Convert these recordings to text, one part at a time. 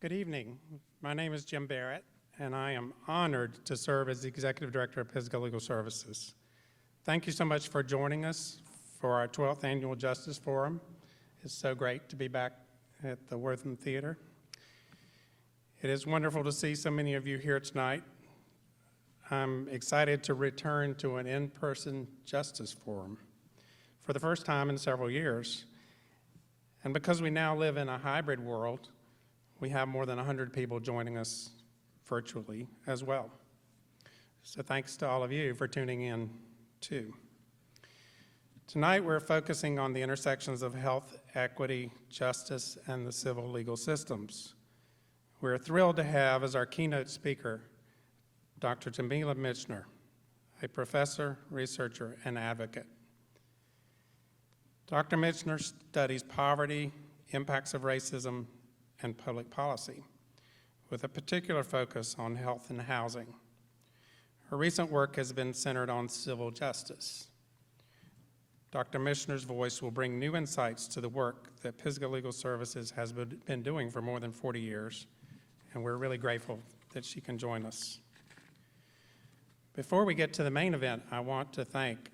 Good evening. My name is Jim Barrett, and I am honored to serve as the Executive Director of Pisgah Legal Services. Thank you so much for joining us for our 12th Annual Justice Forum. It's so great to be back at the Wortham Theater. It is wonderful to see so many of you here tonight. I'm excited to return to an in-person Justice Forum for the first time in several years. And because we now live in a hybrid world, we have more than 100 people joining us virtually as well. So thanks to all of you for tuning in too. Tonight we're focusing on the intersections of health, equity, justice, and the civil legal systems. We're thrilled to have as our keynote speaker Dr. Jamila Michener, a professor, researcher, and advocate. Dr. Michener studies poverty, impacts of racism, and public policy, with a particular focus on health and housing. Her recent work has been centered on civil justice. Dr. Michener's voice will bring new insights to the work that Pisgah Legal Services has been doing for more than 40 years, and we're really grateful that she can join us. Before we get to the main event, I want to thank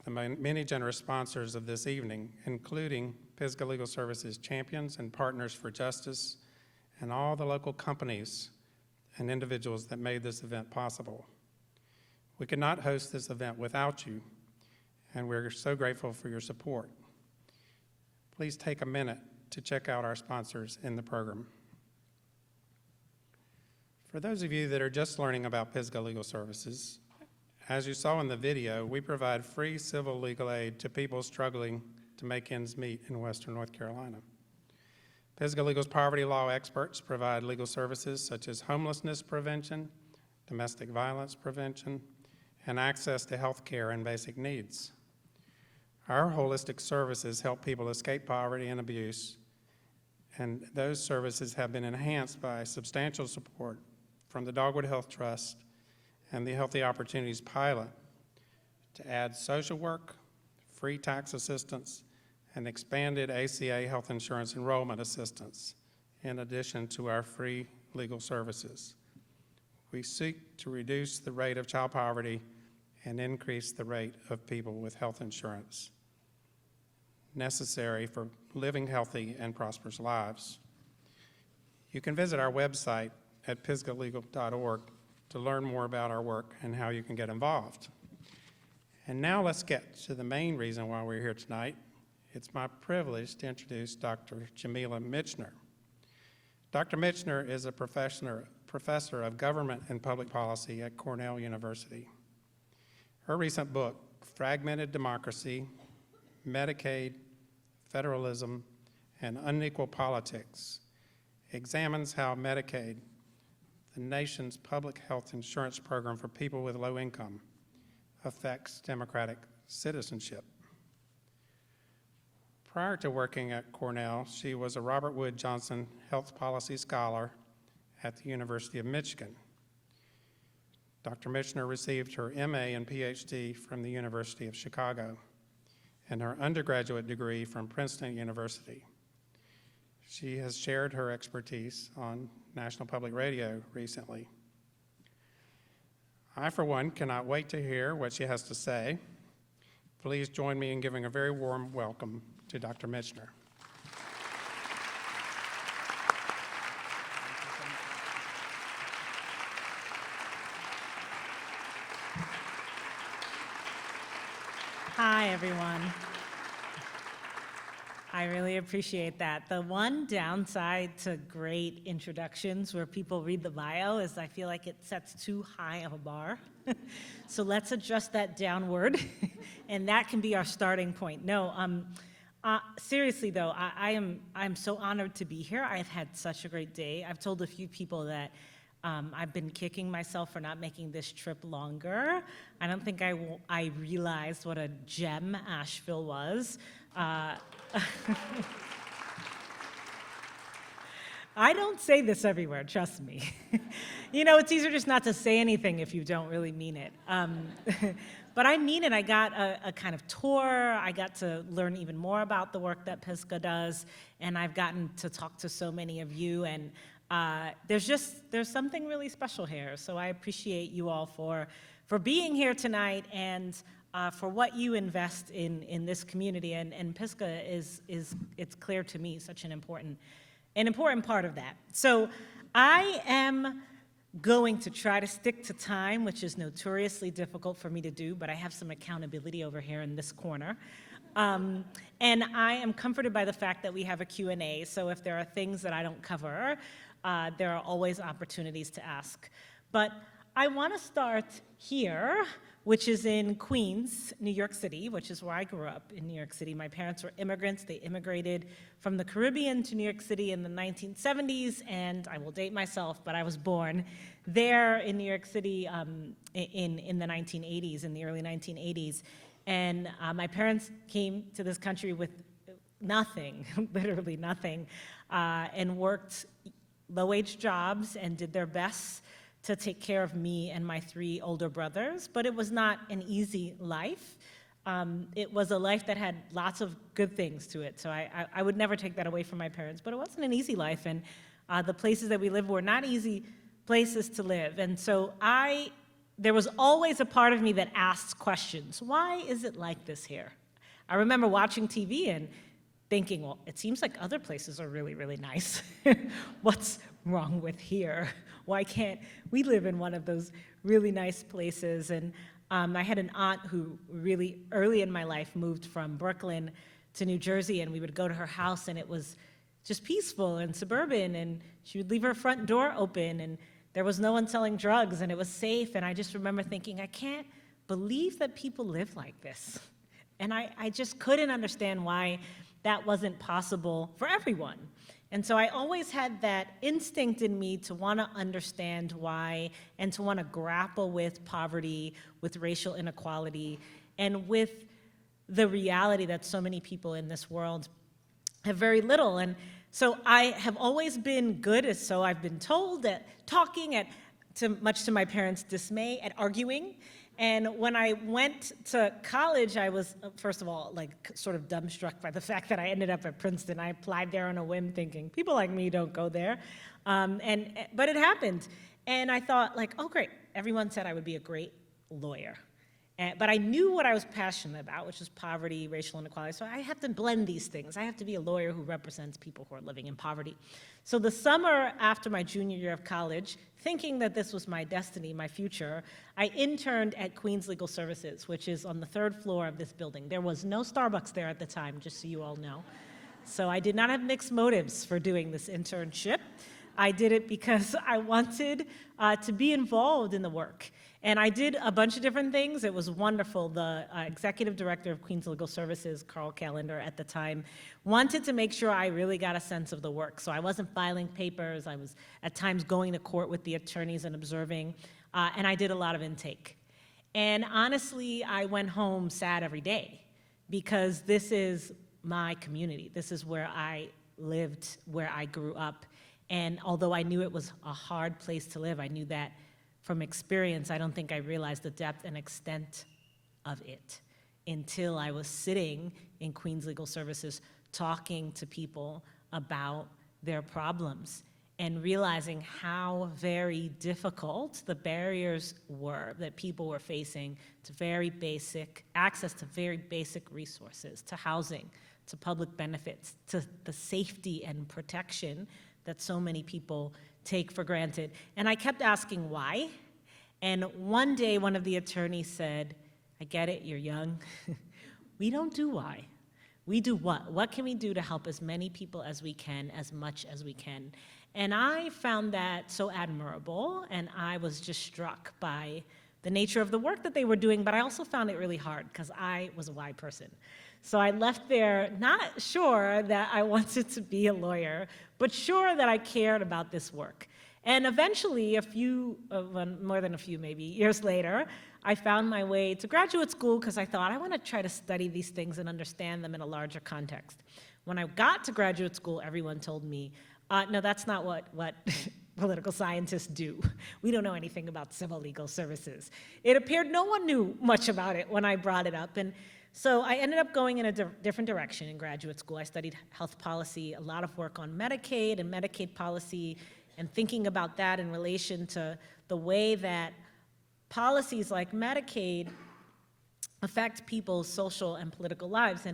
the many generous sponsors of this evening, including Pisgah Legal Services champions and partners for justice, and all the local companies and individuals that made this event possible. We could not host this event without you, and we're so grateful for your support. Please take a minute to check out our sponsors in the program. For those of you that are just learning about Pisgah Legal Services, as you saw in the video, we provide free civil legal aid to people struggling to make ends meet in Western North Carolina. Pisgah Legal's poverty law experts provide legal services such as homelessness prevention, domestic violence prevention, and access to health care and basic needs. Our holistic services help people escape poverty and abuse, and those services have been enhanced by substantial support from the Dogwood Health Trust and the Healthy Opportunities Pilot to add social work, free tax assistance, and expanded ACA health insurance enrollment assistance, in addition to our free legal services. We seek to reduce the rate of child poverty and increase the rate of people with health insurance necessary for living healthy and prosperous lives. You can visit our website at pisgahlegal.org to learn more about our work and how you can get involved. And now let's get to the main reason why we're here tonight. It's my privilege to introduce Dr. Jamila Michener. Dr. Michener is a professor of government and public policy at Cornell University. Her recent book, Fragmented Democracy, Medicaid, Federalism, and Unequal Politics, examines how Medicaid, the nation's public health insurance program for people with low income, affects democratic citizenship. Prior to working at Cornell, she was a Robert Wood Johnson Health Policy Scholar at the University of Michigan. Dr. Michener received her MA and PhD from the University of Chicago and her undergraduate degree from Princeton University. She has shared her expertise on National Public Radio recently. I, for one, cannot wait to hear what she has to say. Please join me in giving a very warm welcome to Dr. Michener. Hi, everyone. I really appreciate that. The one downside to great introductions where people read the bio is I feel like it sets too high of a bar. So let's adjust that downward, and that can be our starting point. No, seriously though, I'm so honored to be here. I've had such a great day. I've told a few people that I've been kicking myself for not making this trip longer. I don't think I realized what a gem Asheville was. I don't say this everywhere, trust me. You know, it's easier just not to say anything if you don't really mean it. But I mean it. I got a kind of tour. I got to learn even more about the work that Pisgah does, and I've gotten to talk to so many of you, and there's something really special here. So I appreciate you all for being here tonight and for what you invest in this community. And Pisgah it's clear to me, such an important part of that. So I am going to try to stick to time, which is notoriously difficult for me to do, but I have some accountability over here in this corner. And I am comforted by the fact that we have a Q&A, so if there are things that I don't cover, there are always opportunities to ask. But I want to start here, which is in Queens, New York City, which is where I grew up in New York City. My parents were immigrants. They immigrated from the Caribbean to New York City in the 1970s, and I will date myself, but I was born there in New York City in the 1980s, in the early 1980s. And my parents came to this country with nothing, literally nothing, and worked low-wage jobs and did their best to take care of me and my 3 older brothers, but it was not an easy life. It was a life that had lots of good things to it, so I would never take that away from my parents, but it wasn't an easy life, and the places that we lived were not easy places to live, and so there was always a part of me that asked questions. Why is it like this here? I remember watching TV and thinking, well, it seems like other places are really, really nice. What's wrong with here? Why can't we live in one of those really nice places? And I had an aunt who really early in my life moved from Brooklyn to New Jersey, and we would go to her house, and it was just peaceful and suburban, and she would leave her front door open, and there was no one selling drugs, and it was safe. And I just remember thinking, I can't believe that people live like this. And I just couldn't understand why that wasn't possible for everyone. And so I always had that instinct in me to want to understand why and to want to grapple with poverty, with racial inequality, and with the reality that so many people in this world have very little. And so I have always been good, as so I've been told, at talking, much to my parents' dismay, at arguing. And when I went to college, I was, first of all, like sort of dumbstruck by the fact that I ended up at Princeton. I applied there on a whim thinking, people like me don't go there. But it happened. And I thought, like, oh, great. Everyone said I would be a great lawyer. But I knew what I was passionate about, which was poverty, racial inequality. So I have to blend these things. I have to be a lawyer who represents people who are living in poverty. So the summer after my junior year of college, thinking that this was my destiny, my future, I interned at Queens Legal Services, which is on the 3rd floor of this building. There was no Starbucks there at the time, just so you all know. So I did not have mixed motives for doing this internship. I did it because I wanted to be involved in the work. And I did a bunch of different things. It was wonderful. The executive director of Queens Legal Services, Carl Callender, at the time, wanted to make sure I really got a sense of the work. So I wasn't filing papers. I was at times going to court with the attorneys and observing. And I did a lot of intake. And honestly, I went home sad every day because this is my community. This is where I lived, where I grew up. And although I knew it was a hard place to live, I knew that from experience, I don't think I realized the depth and extent of it until I was sitting in Queens Legal Services talking to people about their problems and realizing how very difficult the barriers were that people were facing to very basic access to very basic resources, to housing, to public benefits, to the safety and protection that so many people take for granted. And I kept asking why. And one day, one of the attorneys said, I get it, you're young. We don't do why. We do what? What can we do to help as many people as we can, as much as we can? And I found that so admirable, and I was just struck by the nature of the work that they were doing, but I also found it really hard because I was a why person. So I left there not sure that I wanted to be a lawyer, but sure that I cared about this work. And eventually, more than a few maybe, years later, I found my way to graduate school because I thought I want to try to study these things and understand them in a larger context. When I got to graduate school, everyone told me, no, that's not what political scientists do. We don't know anything about civil legal services. It appeared no one knew much about it when I brought it up. And so I ended up going in a different direction in graduate school. I studied health policy, a lot of work on Medicaid and Medicaid policy, and thinking about that in relation to the way that policies like Medicaid affect people's social and political lives.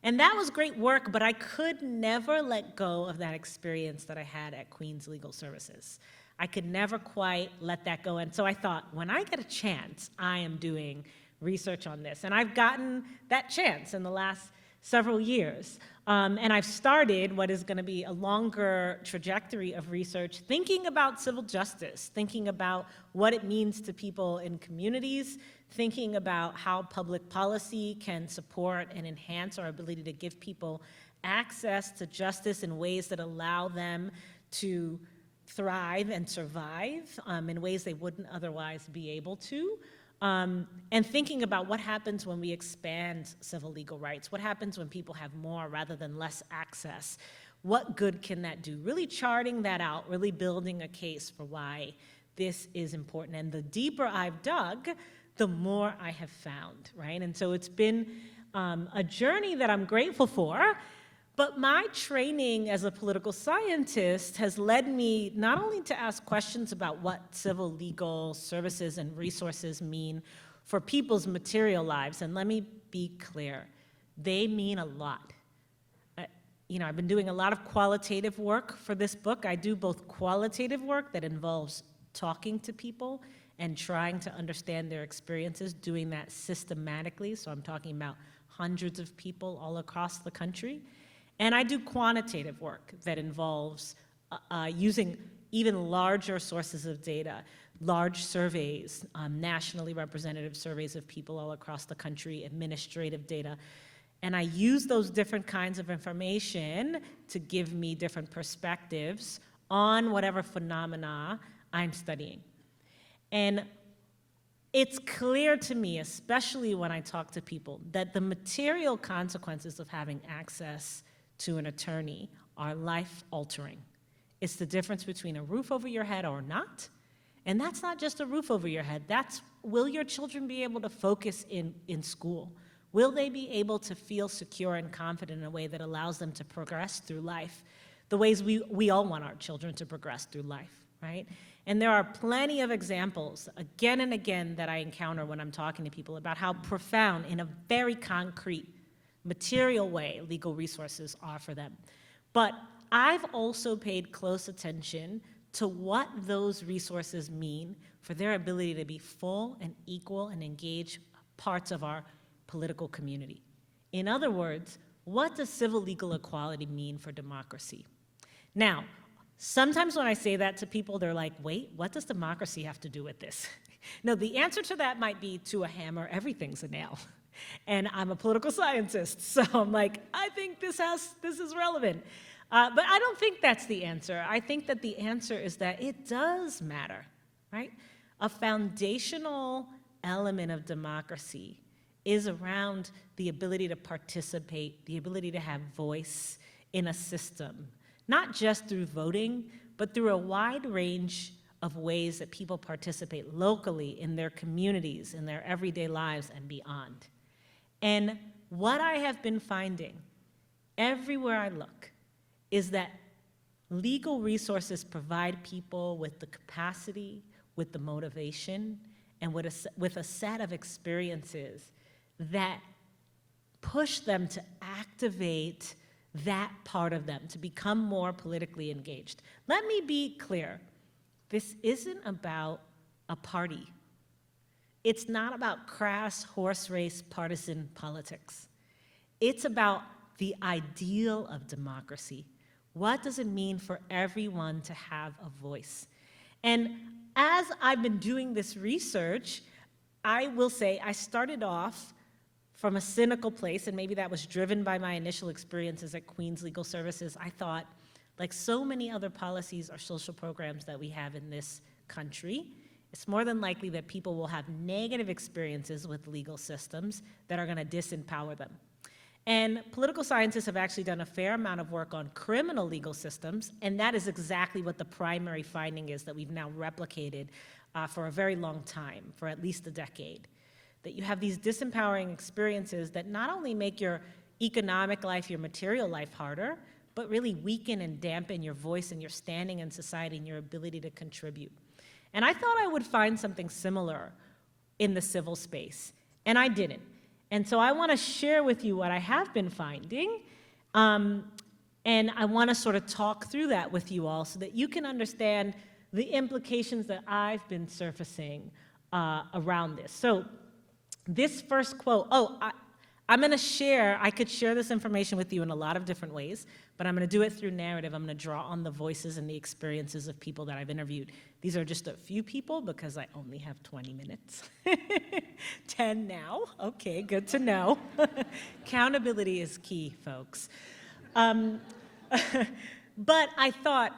And that was great work, but I could never let go of that experience that I had at Queens Legal Services. I could never quite let that go. And so I thought, when I get a chance, I am doing research on this. And I've gotten that chance in the last several years. And I've started what is going to be a longer trajectory of research, thinking about civil justice, thinking about what it means to people in communities, thinking about how public policy can support and enhance our ability to give people access to justice in ways that allow them to thrive and survive in ways they wouldn't otherwise be able to. And thinking about what happens when we expand civil legal rights, what happens when people have more rather than less access, what good can that do? Really charting that out, really building a case for why this is important. And the deeper I've dug, the more I have found, right? And so it's been a journey that I'm grateful for, but my training as a political scientist has led me not only to ask questions about what civil legal services and resources mean for people's material lives, and let me be clear, they mean a lot. I've been doing a lot of qualitative work for this book. I do both qualitative work that involves talking to people and trying to understand their experiences, doing that systematically, so I'm talking about hundreds of people all across the country. And I do quantitative work that involves using even larger sources of data, large surveys, nationally representative surveys of people all across the country, administrative data. And I use those different kinds of information to give me different perspectives on whatever phenomena I'm studying. And it's clear to me, especially when I talk to people, that the material consequences of having access to an attorney are life-altering. It's the difference between a roof over your head or not, and that's not just a roof over your head. That's, will your children be able to focus in school? Will they be able to feel secure and confident in a way that allows them to progress through life, the ways we all want our children to progress through life, right? And there are plenty of examples, again and again, that I encounter when I'm talking to people about how profound, in a very concrete, material way, legal resources are for them. But I've also paid close attention to what those resources mean for their ability to be full and equal and engaged parts of our political community. In other words, what does civil legal equality mean for democracy? Now, sometimes when I say that to people, they're like, wait, what does democracy have to do with this? No, the answer to that might be, to a hammer, everything's a nail. And I'm a political scientist, so I'm like, I think this is relevant. But I don't think that's the answer. I think that the answer is that it does matter, right? A foundational element of democracy is around the ability to participate, the ability to have voice in a system, not just through voting, but through a wide range of ways that people participate locally in their communities, in their everyday lives, and beyond. And what I have been finding everywhere I look is that legal resources provide people with the capacity, with the motivation, and with a set of experiences that push them to activate that part of them, to become more politically engaged. Let me be clear. This isn't about a party. It's not about crass horse race partisan politics. It's about the ideal of democracy. What does it mean for everyone to have a voice? And as I've been doing this research, I will say I started off from a cynical place, and maybe that was driven by my initial experiences at Queens Legal Services. I thought, like so many other policies or social programs that we have in this country, it's more than likely that people will have negative experiences with legal systems that are going to disempower them. And political scientists have actually done a fair amount of work on criminal legal systems, and that is exactly what the primary finding is that we've now replicated for a very long time, for at least a decade. That you have these disempowering experiences that not only make your economic life, your material life harder, but really weaken and dampen your voice and your standing in society and your ability to contribute. And I thought I would find something similar in the civil space, and I didn't. And so I want to share with you what I have been finding, and I want to sort of talk through that with you all so that you can understand the implications that I've been surfacing around this. So this first quote, I'm going to share, I could share this information with you in a lot of different ways, but I'm going to do it through narrative. I'm going to draw on the voices and the experiences of people that I've interviewed. These are just a few people because I only have 20 minutes. 10 now. Okay, good to know. Accountability is key, folks. But I thought,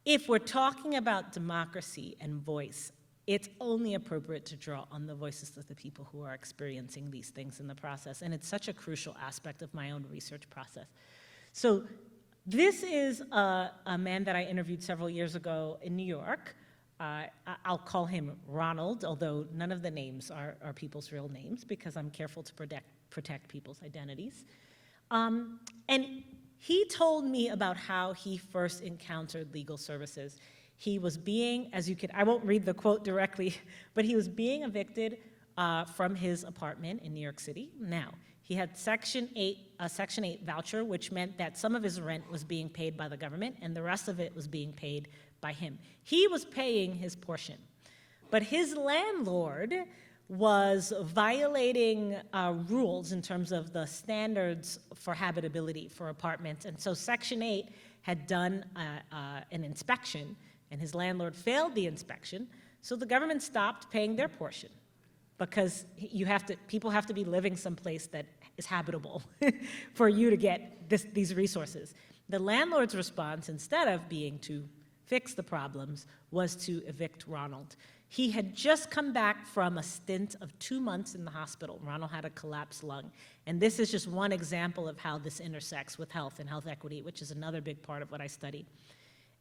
if we're talking about democracy and voice, it's only appropriate to draw on the voices of the people who are experiencing these things in the process, and it's such a crucial aspect of my own research process. So this is a man that I interviewed several years ago in New York. I'll call him Ronald, although none of the names are people's real names because I'm careful to protect people's identities. And he told me about how he first encountered legal services. He was being, I won't read the quote directly, but he was being evicted from his apartment in New York City. Now, he had a Section 8 voucher, which meant that some of his rent was being paid by the government and the rest of it was being paid by him. He was paying his portion, but his landlord was violating rules in terms of the standards for habitability for apartments. And so Section 8 had done an inspection, and his landlord failed the inspection, so the government stopped paying their portion because people have to be living someplace that is habitable for you to get these resources. The landlord's response, instead of being to fix the problems, was to evict Ronald. He had just come back from a stint of 2 months in the hospital. Ronald had a collapsed lung. And this is just one example of how this intersects with health and health equity, which is another big part of what I study.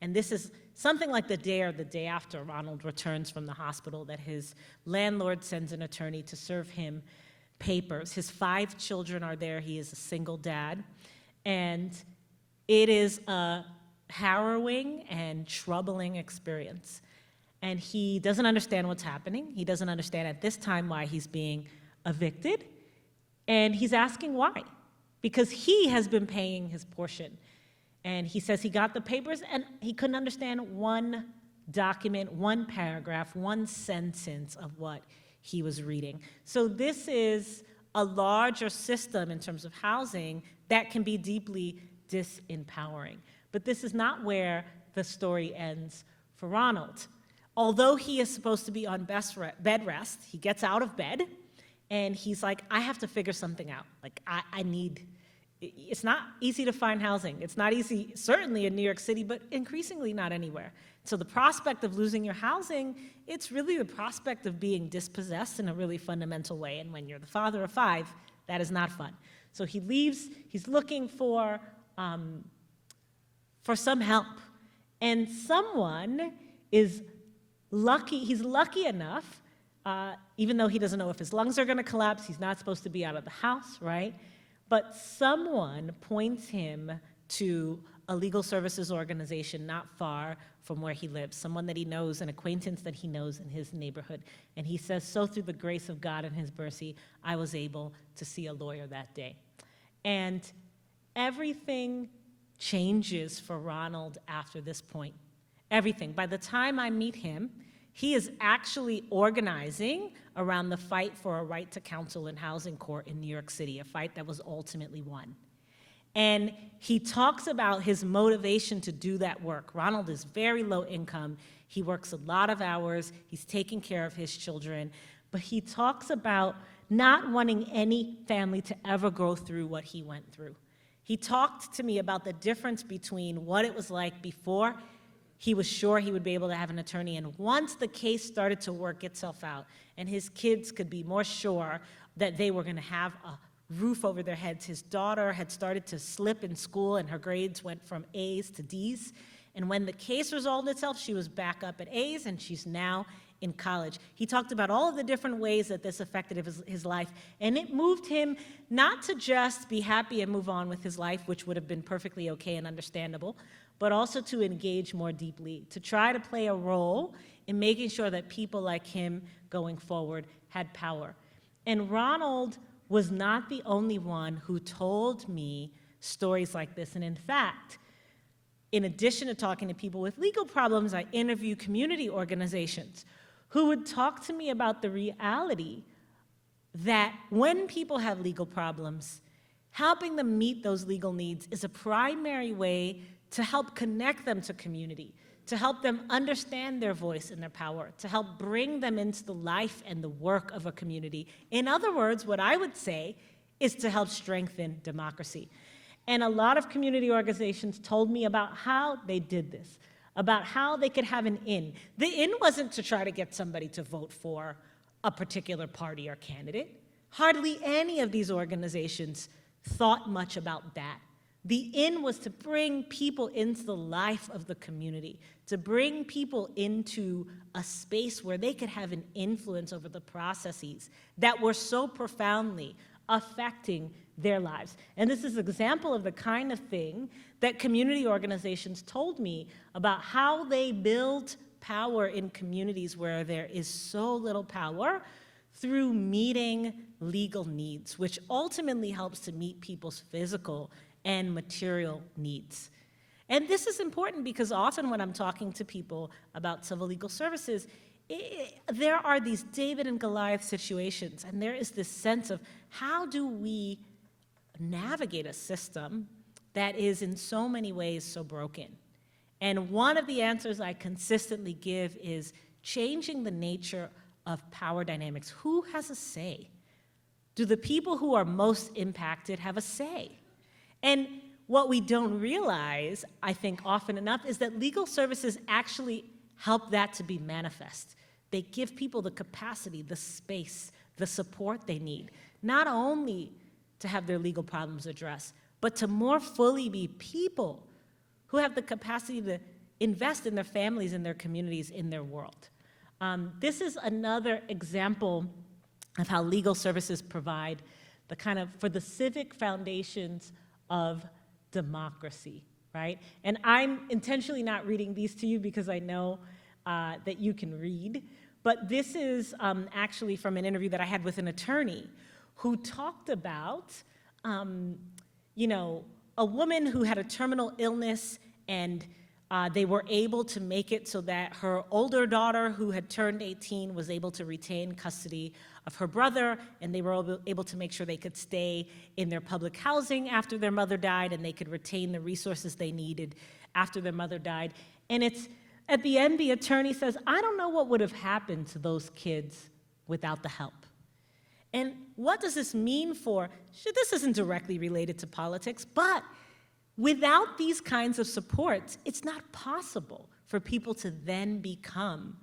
And this is something like the day or the day after Ronald returns from the hospital that his landlord sends an attorney to serve him papers. His 5 children are there. He is a single dad. And it is a harrowing and troubling experience. And he doesn't understand what's happening. He doesn't understand at this time why he's being evicted. And he's asking why, because he has been paying his portion. And he says he got the papers and he couldn't understand one document, one paragraph, one sentence of what he was reading. So this is a larger system in terms of housing that can be deeply disempowering. But this is not where the story ends for Ronald. Although he is supposed to be on bed rest, he gets out of bed and he's like, I have to figure something out. Like, it's not easy to find housing. It's not easy, certainly in New York City, but increasingly not anywhere. So the prospect of losing your housing, it's really the prospect of being dispossessed in a really fundamental way. And when you're the father of 5, that is not fun. So he leaves, he's looking for some help. And someone is lucky, he's lucky enough, even though he doesn't know if his lungs are gonna collapse, he's not supposed to be out of the house, right? But someone points him to a legal services organization not far from where he lives, someone that he knows, an acquaintance that he knows in his neighborhood. And he says, so through the grace of God and his mercy, I was able to see a lawyer that day. And everything changes for Ronald after this point. Everything. By the time I meet him, he is actually organizing around the fight for a right to counsel in housing court in New York City, a fight that was ultimately won. And he talks about his motivation to do that work. Ronald is very low income. He works a lot of hours. He's taking care of his children. But he talks about not wanting any family to ever go through what he went through. He talked to me about the difference between what it was like before he was sure he would be able to have an attorney, and once the case started to work itself out and his kids could be more sure that they were going to have a roof over their heads. His daughter had started to slip in school and her grades went from A's to D's. And when the case resolved itself, she was back up at A's and she's now in college. He talked about all of the different ways that this affected his life, and it moved him not to just be happy and move on with his life, which would have been perfectly okay and understandable, but also to engage more deeply, to try to play a role in making sure that people like him going forward had power. And Ronald was not the only one who told me stories like this. And in fact, in addition to talking to people with legal problems, I interview community organizations who would talk to me about the reality that when people have legal problems, helping them meet those legal needs is a primary way to help connect them to community, to help them understand their voice and their power, to help bring them into the life and the work of a community. In other words, what I would say is to help strengthen democracy. And a lot of community organizations told me about how they did this, about how they could have an in. The in wasn't to try to get somebody to vote for a particular party or candidate. Hardly any of these organizations thought much about that. The in was to bring people into the life of the community, to bring people into a space where they could have an influence over the processes that were so profoundly affecting their lives. And this is an example of the kind of thing that community organizations told me about how they build power in communities where there is so little power through meeting legal needs, which ultimately helps to meet people's physical and material needs. And this is important because often when I'm talking to people about civil legal services, there are these David and Goliath situations, and there is this sense of how do we navigate a system that is in so many ways so broken? And one of the answers I consistently give is changing the nature of power dynamics. Who has a say? Do the people who are most impacted have a say? And what we don't realize, I think often enough, is that legal services actually help that to be manifest. They give people the capacity, the space, the support they need, not only to have their legal problems addressed, but to more fully be people who have the capacity to invest in their families, in their communities, in their world. This is another example of how legal services provide the kind of, for the civic foundations of democracy, right? And I'm intentionally not reading these to you because I know that you can read, but this is actually from an interview that I had with an attorney who talked about, you know, a woman who had a terminal illness and they were able to make it so that her older daughter, who had turned 18, was able to retain custody of her brother, and they were able to make sure they could stay in their public housing after their mother died, and they could retain the resources they needed after their mother died. And it's, at the end, the attorney says, I don't know what would have happened to those kids without the help. And what does this mean for, this isn't directly related to politics, but without these kinds of supports, it's not possible for people to then become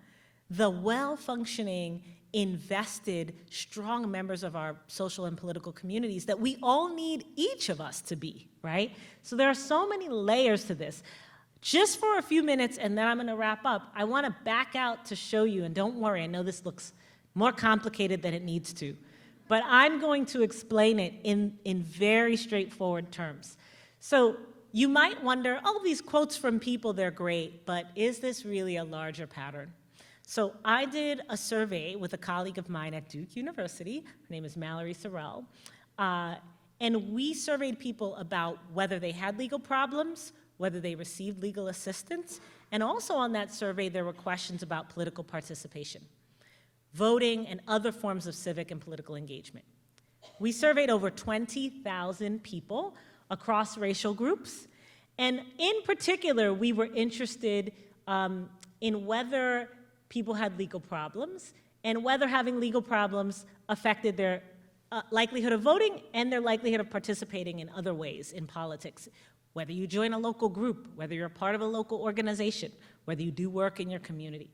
the well-functioning, invested, strong members of our social and political communities that we all need each of us to be, right? So there are so many layers to this. Just for a few minutes, and then I'm gonna wrap up, I wanna back out to show you, and don't worry, I know this looks more complicated than it needs to, but I'm going to explain it in very straightforward terms. So you might wonder, oh, these quotes from people, they're great, but is this really a larger pattern? So I did a survey with a colleague of mine at Duke University, her name is Mallory Sorrell, and we surveyed people about whether they had legal problems, whether they received legal assistance, and also on that survey there were questions about political participation, voting, and other forms of civic and political engagement. We surveyed over 20,000 people across racial groups, and in particular, we were interested in whether people had legal problems and whether having legal problems affected their likelihood of voting and their likelihood of participating in other ways in politics, whether you join a local group, whether you're a part of a local organization, whether you do work in your community.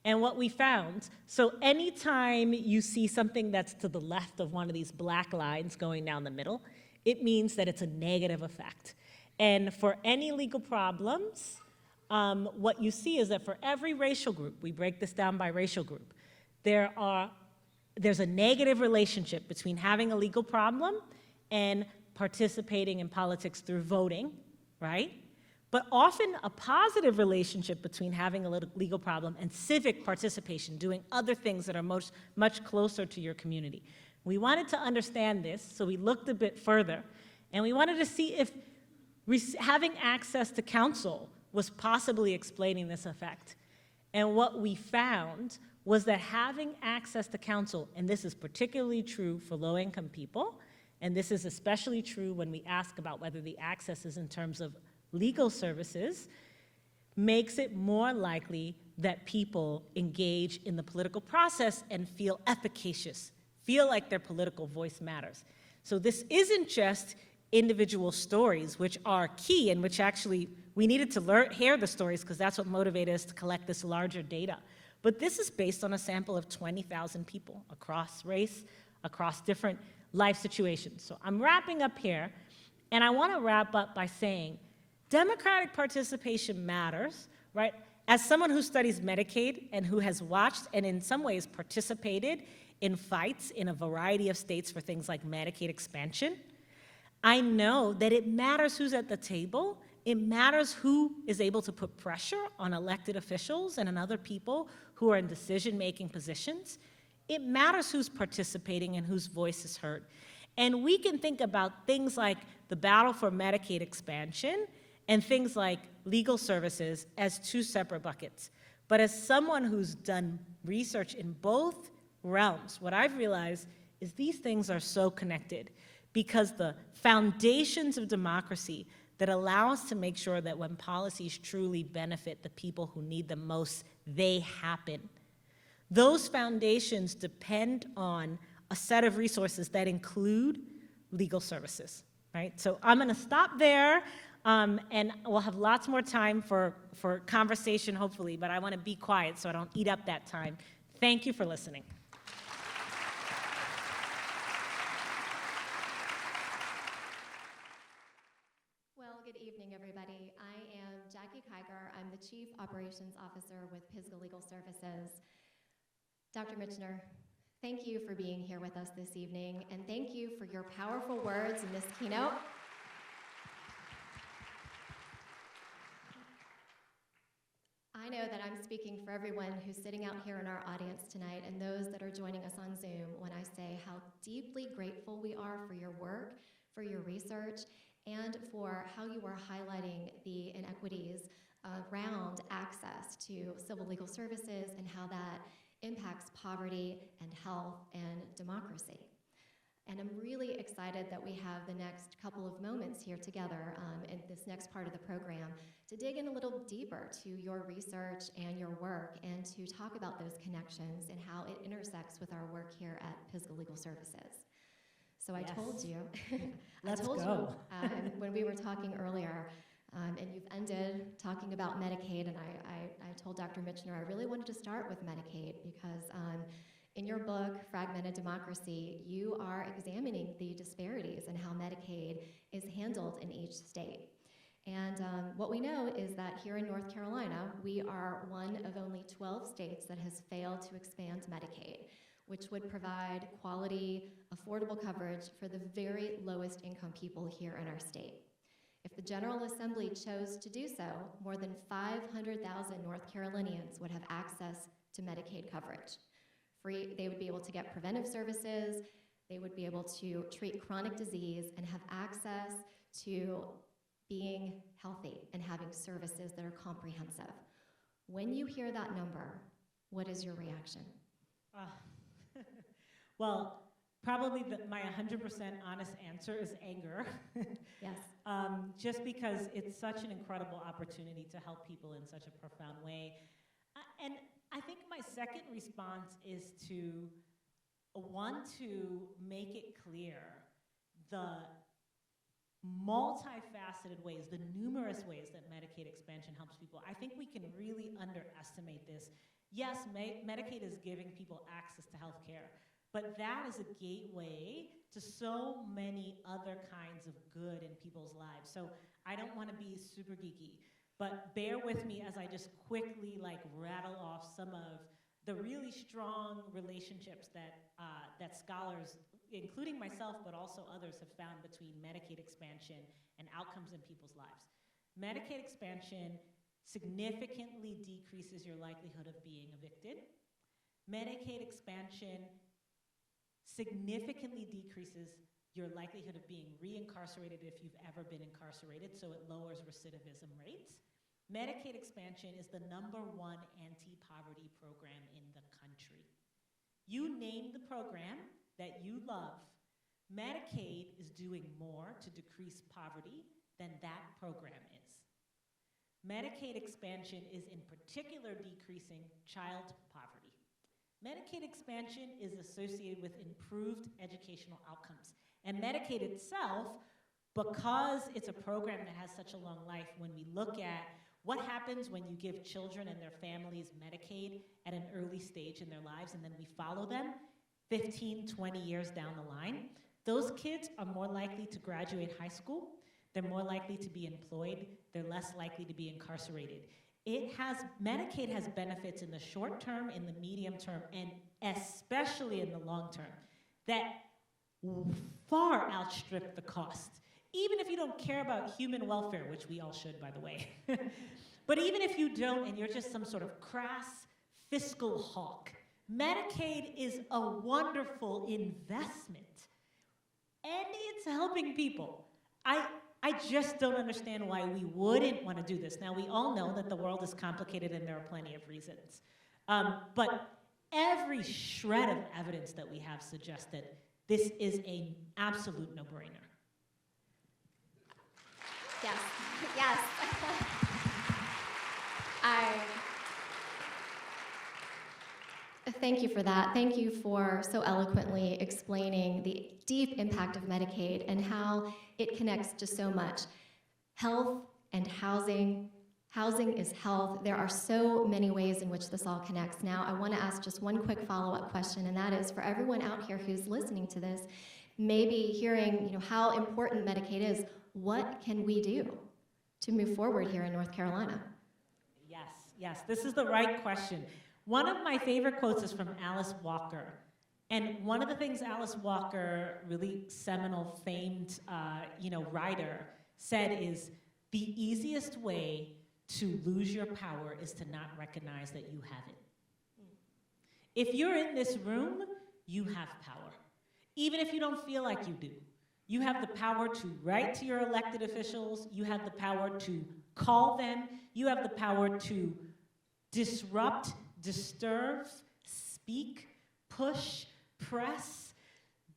And what we found, so anytime you see something that's to the left of one of these black lines going down the middle, it means that it's a negative effect. And for any legal problems, what you see is that for every racial group, we break this down by racial group, there's a negative relationship between having a legal problem and participating in politics through voting, right? But often a positive relationship between having a legal problem and civic participation, doing other things that are much closer to your community. We wanted to understand this, so we looked a bit further, and we wanted to see if having access to counsel was possibly explaining this effect. And what we found was that having access to counsel, and this is particularly true for low-income people, and this is especially true when we ask about whether the access is in terms of legal services, makes it more likely that people engage in the political process and feel efficacious, feel like their political voice matters. So this isn't just individual stories, which are key and which actually we needed to hear the stories because that's what motivated us to collect this larger data. But this is based on a sample of 20,000 people across race, across different life situations. So I'm wrapping up here, and I want to wrap up by saying democratic participation matters, right? As someone who studies Medicaid and who has watched and in some ways participated in fights in a variety of states for things like Medicaid expansion, I know that it matters who's at the table. It matters who is able to put pressure on elected officials and on other people who are in decision-making positions. It matters who's participating and whose voice is heard. And we can think about things like the battle for Medicaid expansion and things like legal services as two separate buckets. But as someone who's done research in both realms, what I've realized is these things are so connected because the foundations of democracy that allow us to make sure that when policies truly benefit the people who need them most, they happen. Those foundations depend on a set of resources that include legal services, right? So I'm gonna stop there, and we'll have lots more time for conversation, hopefully, but I wanna be quiet so I don't eat up that time. Thank you for listening. Good evening, everybody. I am Jackie Kiger. I'm the Chief Operations Officer with Pisgah Legal Services. Dr. Michener, thank you for being here with us this evening, and thank you for your powerful words in this keynote. I know that I'm speaking for everyone who's sitting out here in our audience tonight and those that are joining us on Zoom when I say how deeply grateful we are for your work, for your research, and for how you are highlighting the inequities around access to civil legal services and how that impacts poverty and health and democracy. And I'm really excited that we have the next couple of moments here together in this next part of the program to dig in a little deeper to your research and your work and to talk about those connections and how it intersects with our work here at Pisgah Legal Services. So I told you, when we were talking earlier, and you've ended talking about Medicaid, and I told Dr. Michener I really wanted to start with Medicaid because in your book, Fragmented Democracy, you are examining the disparities in how Medicaid is handled in each state. And what we know is that here in North Carolina, we are one of only 12 states that has failed to expand Medicaid, which would provide quality, affordable coverage for the very lowest income people here in our state. If the General Assembly chose to do so, more than 500,000 North Carolinians would have access to Medicaid coverage. They would be able to get preventive services, they would be able to treat chronic disease and have access to being healthy and having services that are comprehensive. When you hear that number, what is your reaction? Well, probably my 100% honest answer is anger. Yes. Just because it's such an incredible opportunity to help people in such a profound way. And I think my second response is to want to make it clear the multifaceted ways, the numerous ways that Medicaid expansion helps people. I think we can really underestimate this. Yes, Medicaid is giving people access to health care, but that is a gateway to so many other kinds of good in people's lives. So I don't want to be super geeky, but bear with me as I just quickly rattle off some of the really strong relationships that scholars, including myself, but also others, have found between Medicaid expansion and outcomes in people's lives. Medicaid expansion significantly decreases your likelihood of being evicted. Medicaid expansion significantly decreases your likelihood of being reincarcerated if you've ever been incarcerated, so it lowers recidivism rates. Medicaid expansion is the #1 anti-poverty program in the country. You name the program that you love, Medicaid is doing more to decrease poverty than that program is. Medicaid expansion is in particular decreasing child poverty. Medicaid expansion is associated with improved educational outcomes. And Medicaid itself, because it's a program that has such a long life, when we look at what happens when you give children and their families Medicaid at an early stage in their lives, and then we follow them 15, 20 years down the line, those kids are more likely to graduate high school, they're more likely to be employed, they're less likely to be incarcerated. Medicaid has benefits in the short term, in the medium term, and especially in the long term that far outstrip the cost. Even if you don't care about human welfare, which we all should, by the way. But even if you don't and you're just some sort of crass fiscal hawk, Medicaid is a wonderful investment. And it's helping people. I just don't understand why we wouldn't want to do this. Now, we all know that the world is complicated and there are plenty of reasons. But every shred of evidence that we have suggests that this is an absolute no-brainer. Yes, yes. Thank you for that. Thank you for so eloquently explaining the deep impact of Medicaid and how it connects to so much. Health and housing. Housing is health. There are so many ways in which this all connects. Now, I want to ask just one quick follow-up question, and that is for everyone out here who's listening to this, maybe hearing how important Medicaid is, what can we do to move forward here in North Carolina? Yes, this is the right question. One of my favorite quotes is from Alice Walker. And one of the things Alice Walker, really seminal, famed writer, said is, the easiest way to lose your power is to not recognize that you have it. If you're in this room, you have power. Even if you don't feel like you do. You have the power to write to your elected officials. You have the power to call them. You have the power to disrupt, disturb, speak, push, press,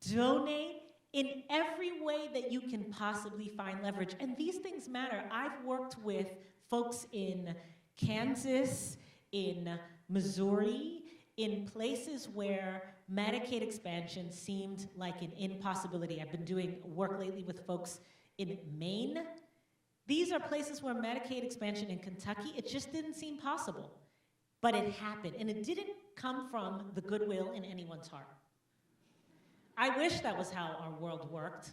donate, in every way that you can possibly find leverage. And these things matter. I've worked with folks in Kansas, in Missouri, in places where Medicaid expansion seemed like an impossibility. I've been doing work lately with folks in Maine. These are places where Medicaid expansion in Kentucky, it just didn't seem possible. But it happened, and it didn't come from the goodwill in anyone's heart. I wish that was how our world worked,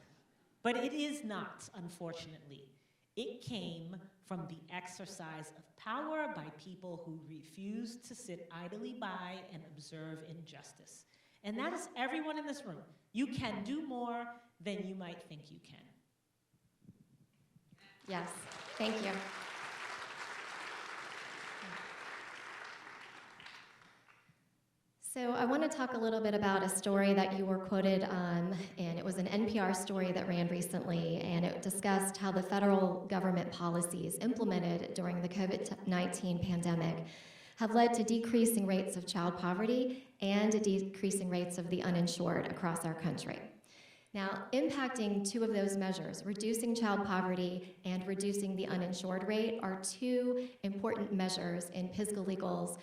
but it is not, unfortunately. It came from the exercise of power by people who refused to sit idly by and observe injustice. And that is everyone in this room. You can do more than you might think you can. Yes, thank you. So I want to talk a little bit about a story that you were quoted on, and it was an NPR story that ran recently, and it discussed how the federal government policies implemented during the COVID-19 pandemic have led to decreasing rates of child poverty and decreasing rates of the uninsured across our country. Now, impacting two of those measures, reducing child poverty and reducing the uninsured rate, are two important measures in Pisgah Legal's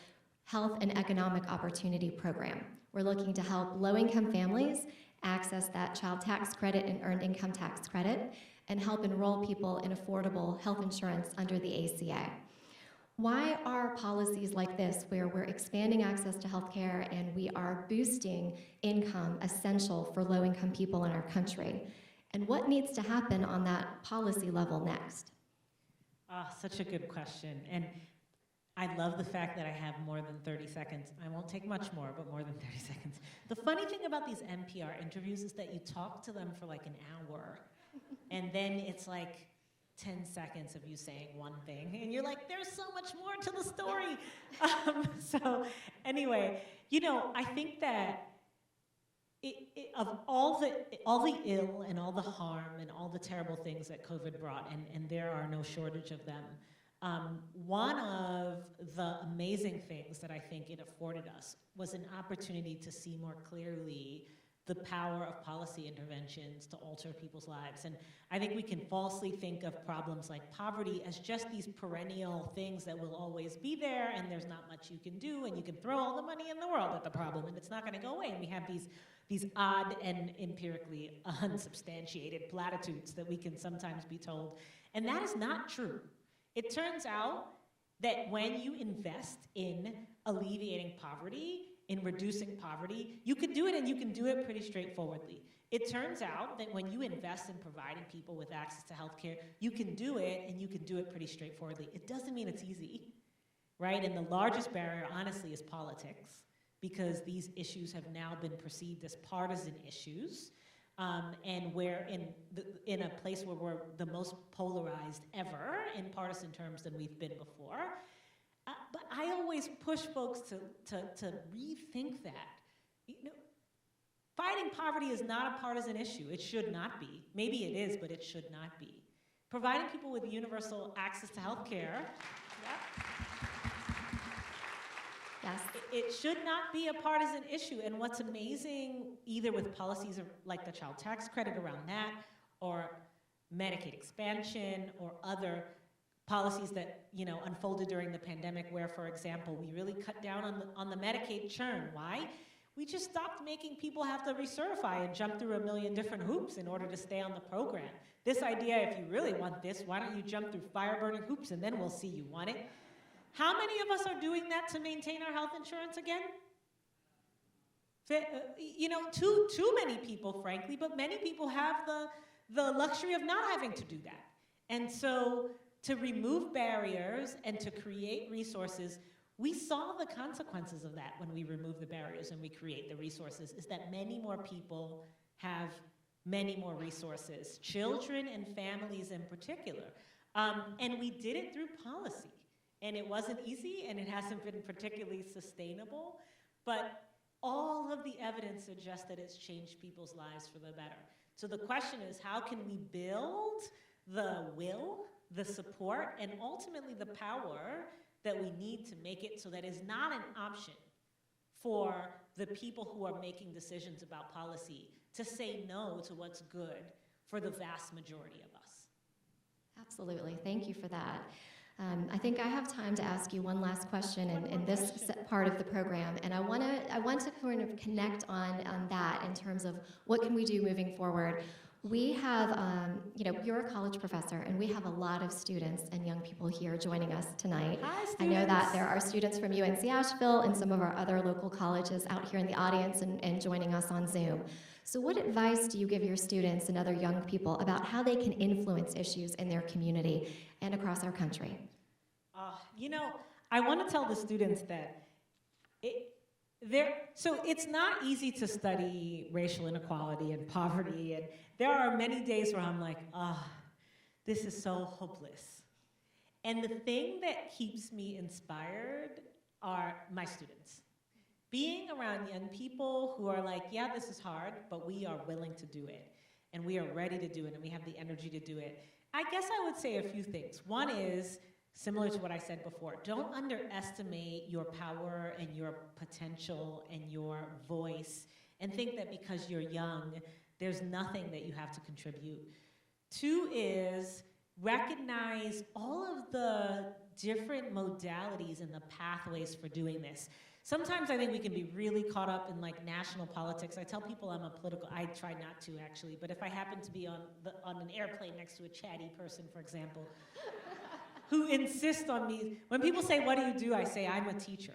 Health and Economic Opportunity Program. We're looking to help low-income families access that child tax credit and earned income tax credit and help enroll people in affordable health insurance under the ACA. Why are policies like this, where we're expanding access to health care and we are boosting income, essential for low-income people in our country? And what needs to happen on that policy level next? Ah, such a good question. And I love the fact that I have more than 30 seconds. I won't take much more, but more than 30 seconds. The funny thing about these NPR interviews is that you talk to them for like an hour, and then it's like 10 seconds of you saying one thing, and you're like, there's so much more to the story. So anyway, you know, I think that of all the ill and all the harm and all the terrible things that COVID brought, and there are no shortage of them, one of the amazing things that I think it afforded us was an opportunity to see more clearly the power of policy interventions to alter people's lives. And I think we can falsely think of problems like poverty as just these perennial things that will always be there, and there's not much you can do, and you can throw all the money in the world at the problem, and it's not gonna go away. And we have these odd and empirically unsubstantiated platitudes that we can sometimes be told. And that is not true. It turns out that when you invest in alleviating poverty, in reducing poverty, you can do it, and you can do it pretty straightforwardly. It turns out that when you invest in providing people with access to healthcare, you can do it, and you can do it pretty straightforwardly. It doesn't mean it's easy, right? And the largest barrier, honestly, is politics, because these issues have now been perceived as partisan issues, and we're in a place where we're the most polarized ever in partisan terms than we've been before. But I always push folks to rethink that. You know, fighting poverty is not a partisan issue. It should not be. Maybe it is, but it should not be. Providing people with universal access to health care, Yes. it should not be a partisan issue. And what's amazing, either with policies like the child tax credit around that, or Medicaid expansion, or other policies that, you know, unfolded during the pandemic, where, for example, we really cut down on the Medicaid churn. Why? We just stopped making people have to recertify and jump through a million different hoops in order to stay on the program. This idea, if you really want this, why don't you jump through fire-burning hoops, and then we'll see you want it. How many of us are doing that to maintain our health insurance again? You know, too many people, frankly, but many people have the luxury of not having to do that. And so, to remove barriers and to create resources, we saw the consequences of that when we remove the barriers and we create the resources, is that many more people have many more resources, children and families in particular. And we did it through policy. And it wasn't easy, and it hasn't been particularly sustainable, but all of the evidence suggests that it's changed people's lives for the better. So the question is, how can we build the will, the support, and ultimately the power that we need to make it so that it's not an option for the people who are making decisions about policy to say no to what's good for the vast majority of us? Absolutely. Thank you for that. I think I have time to ask you one last question in this part of the program, and I want to kind of connect on that in terms of what can we do moving forward. We have, you know, you're a college professor, and we have a lot of students and young people here joining us tonight. Hi, students. I know that there are students from UNC Asheville and some of our other local colleges out here in the audience and joining us on Zoom. So what advice do you give your students and other young people about how they can influence issues in their community and across our country? You know, I want to tell the students that so it's not easy to study racial inequality and poverty, and there are many days where I'm like, this is so hopeless. And the thing that keeps me inspired are my students. Being around young people who are like, yeah, this is hard, but we are willing to do it, and we are ready to do it, and we have the energy to do it. I guess I would say a few things. One is, similar to what I said before, don't underestimate your power and your potential and your voice, and think that because you're young, there's nothing that you have to contribute. Two is, recognize all of the different modalities and the pathways for doing this. Sometimes I think we can be really caught up in like national politics. I tell people I try not to actually, but if I happen to be on an airplane next to a chatty person, for example, who insist on me, when people say, what do? I say, I'm a teacher.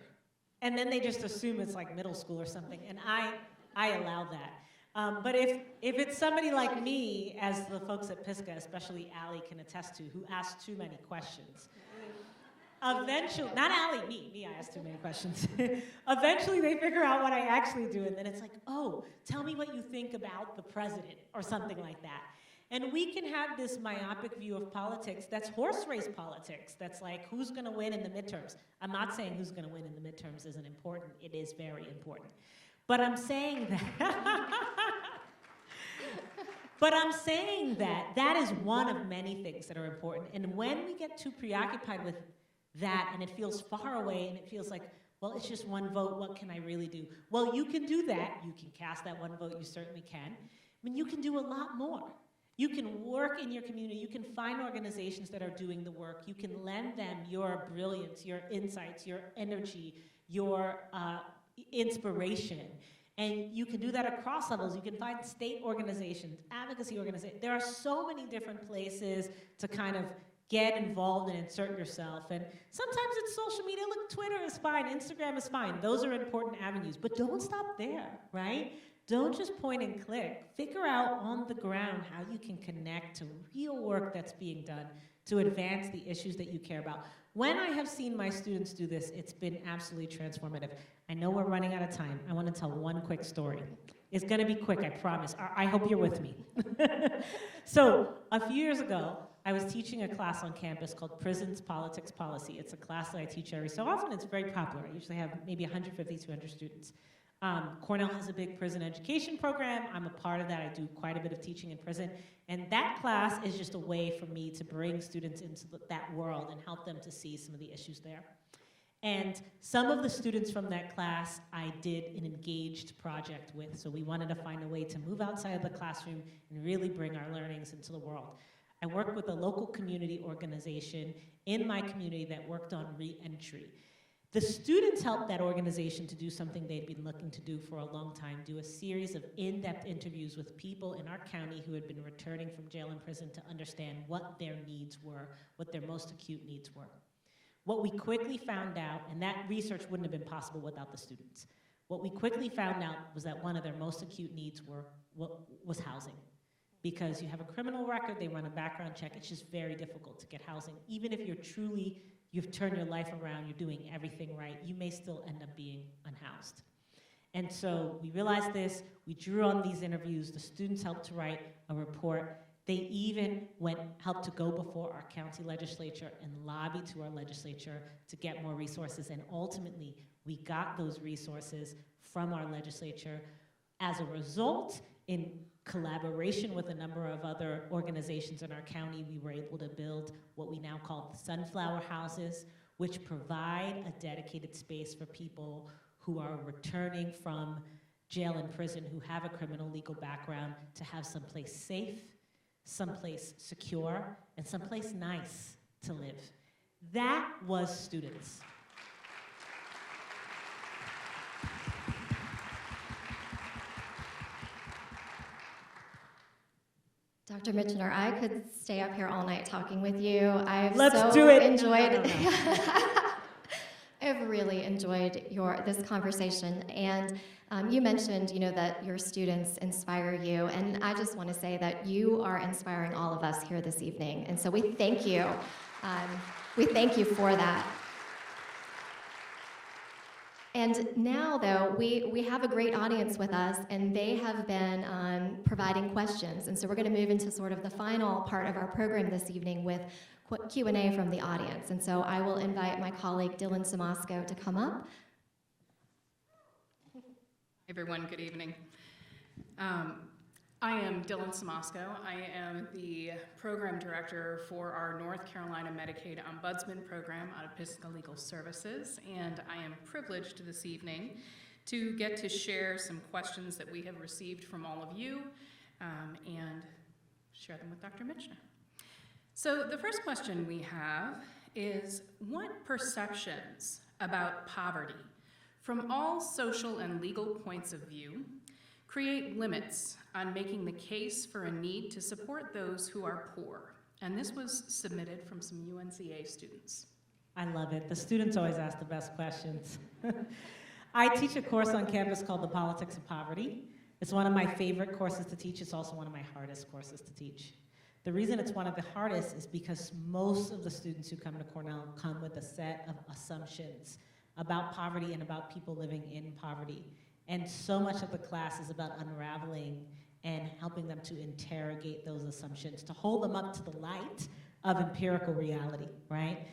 And then they just assume it's like middle school or something, and I allow that. But if it's somebody like me, as the folks at Pisgah, especially Allie, can attest to, who asks too many questions, eventually, not Allie, me, I ask too many questions. Eventually they figure out what I actually do, and then it's like, oh, tell me what you think about the president, or something like that. And we can have this myopic view of politics that's horse race politics, that's like, who's gonna win in the midterms? I'm not saying who's gonna win in the midterms isn't important, it is very important. But I'm saying that, that is one of many things that are important. And when we get too preoccupied with that and it feels far away and it feels like, well, it's just one vote, what can I really do? Well, you can do that. You can cast that one vote, you certainly can. I mean, you can do a lot more. You can work in your community. You can find organizations that are doing the work. You can lend them your brilliance, your insights, your energy, your inspiration. And you can do that across levels. You can find state organizations, advocacy organizations. There are so many different places to kind of get involved and insert yourself. And sometimes it's social media. Look, Twitter is fine, Instagram is fine. Those are important avenues, but don't stop there, right? Don't just point and click. Figure out on the ground how you can connect to real work that's being done to advance the issues that you care about. When I have seen my students do this, it's been absolutely transformative. I know we're running out of time. I want to tell one quick story. It's going to be quick, I promise. I hope you're with me. So, a few years ago, I was teaching a class on campus called Prisons, Politics, Policy. It's a class that I teach every so often. It's very popular. I usually have maybe 150, 200 students. Cornell has a big prison education program. I'm a part of that. I do quite a bit of teaching in prison. And that class is just a way for me to bring students into that world and help them to see some of the issues there. And some of the students from that class I did an engaged project with. So we wanted to find a way to move outside of the classroom and really bring our learnings into the world. I worked with a local community organization in my community that worked on re-entry. The students helped that organization to do something they'd been looking to do for a long time, do a series of in-depth interviews with people in our county who had been returning from jail and prison to understand what their needs were, what their most acute needs were. What we quickly found out, and that research wouldn't have been possible without the students, what we quickly found out was that one of their most acute needs was housing. Because you have a criminal record, they run a background check, it's just very difficult to get housing. Even if you've turned your life around, you're doing everything right, you may still end up being unhoused. And so we realized this, we drew on these interviews, the students helped to write a report. They even helped to go before our county legislature and lobby to our legislature to get more resources. And ultimately, we got those resources from our legislature. As a result, in collaboration with a number of other organizations in our county, we were able to build what we now call the Sunflower Houses, which provide a dedicated space for people who are returning from jail and prison, who have a criminal legal background, to have someplace safe, someplace secure, and someplace nice to live. That was students. Dr. Michener, I could stay up here all night talking with you. I've enjoyed. I've really enjoyed this conversation, and you mentioned, that your students inspire you, and I just want to say that you are inspiring all of us here this evening, and so we thank you. We thank you for that. And now, though, we have a great audience with us, and they have been providing questions. And so we're going to move into sort of the final part of our program this evening with Q&A from the audience. And so I will invite my colleague, Dylan Samasco, to come up. Hey everyone, good evening. I am Dylan Samasco. I am the program director for our North Carolina Medicaid Ombudsman program out of Pisgah Legal Services, and I am privileged this evening to get to share some questions that we have received from all of you and share them with Dr. Michener. So the first question we have is, what perceptions about poverty from all social and legal points of view create limits on making the case for a need to support those who are poor? And this was submitted from some UNCA students. I love it. The students always ask the best questions. I teach a course on campus called The Politics of Poverty. It's one of my favorite courses to teach. It's also one of my hardest courses to teach. The reason it's one of the hardest is because most of the students who come to Cornell come with a set of assumptions about poverty and about people living in poverty. And so much of the class is about unraveling and helping them to interrogate those assumptions, to hold them up to the light of empirical reality, right?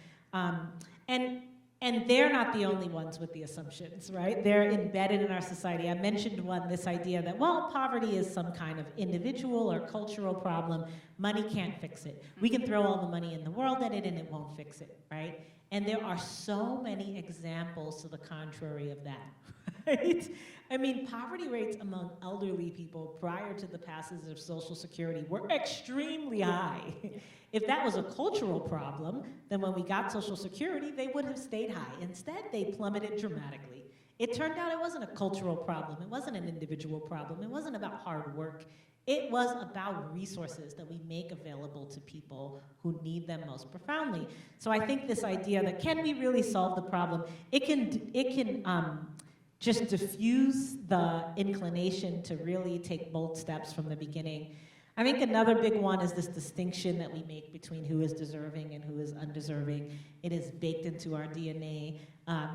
And they're not the only ones with the assumptions, right? They're embedded in our society. I mentioned one, this idea that, well, poverty is some kind of individual or cultural problem. Money can't fix it. We can throw all the money in the world at it and it won't fix it, right? And there are so many examples to the contrary of that, right? I mean, poverty rates among elderly people prior to the passage of Social Security were extremely high. If that was a cultural problem, then when we got Social Security, they would have stayed high. Instead, they plummeted dramatically. It turned out it wasn't a cultural problem. It wasn't an individual problem. It wasn't about hard work. It was about resources that we make available to people who need them most profoundly. So I think this idea that can we really solve the problem, it can just diffuse the inclination to really take bold steps from the beginning. I think another big one is this distinction that we make between who is deserving and who is undeserving. It is baked into our DNA.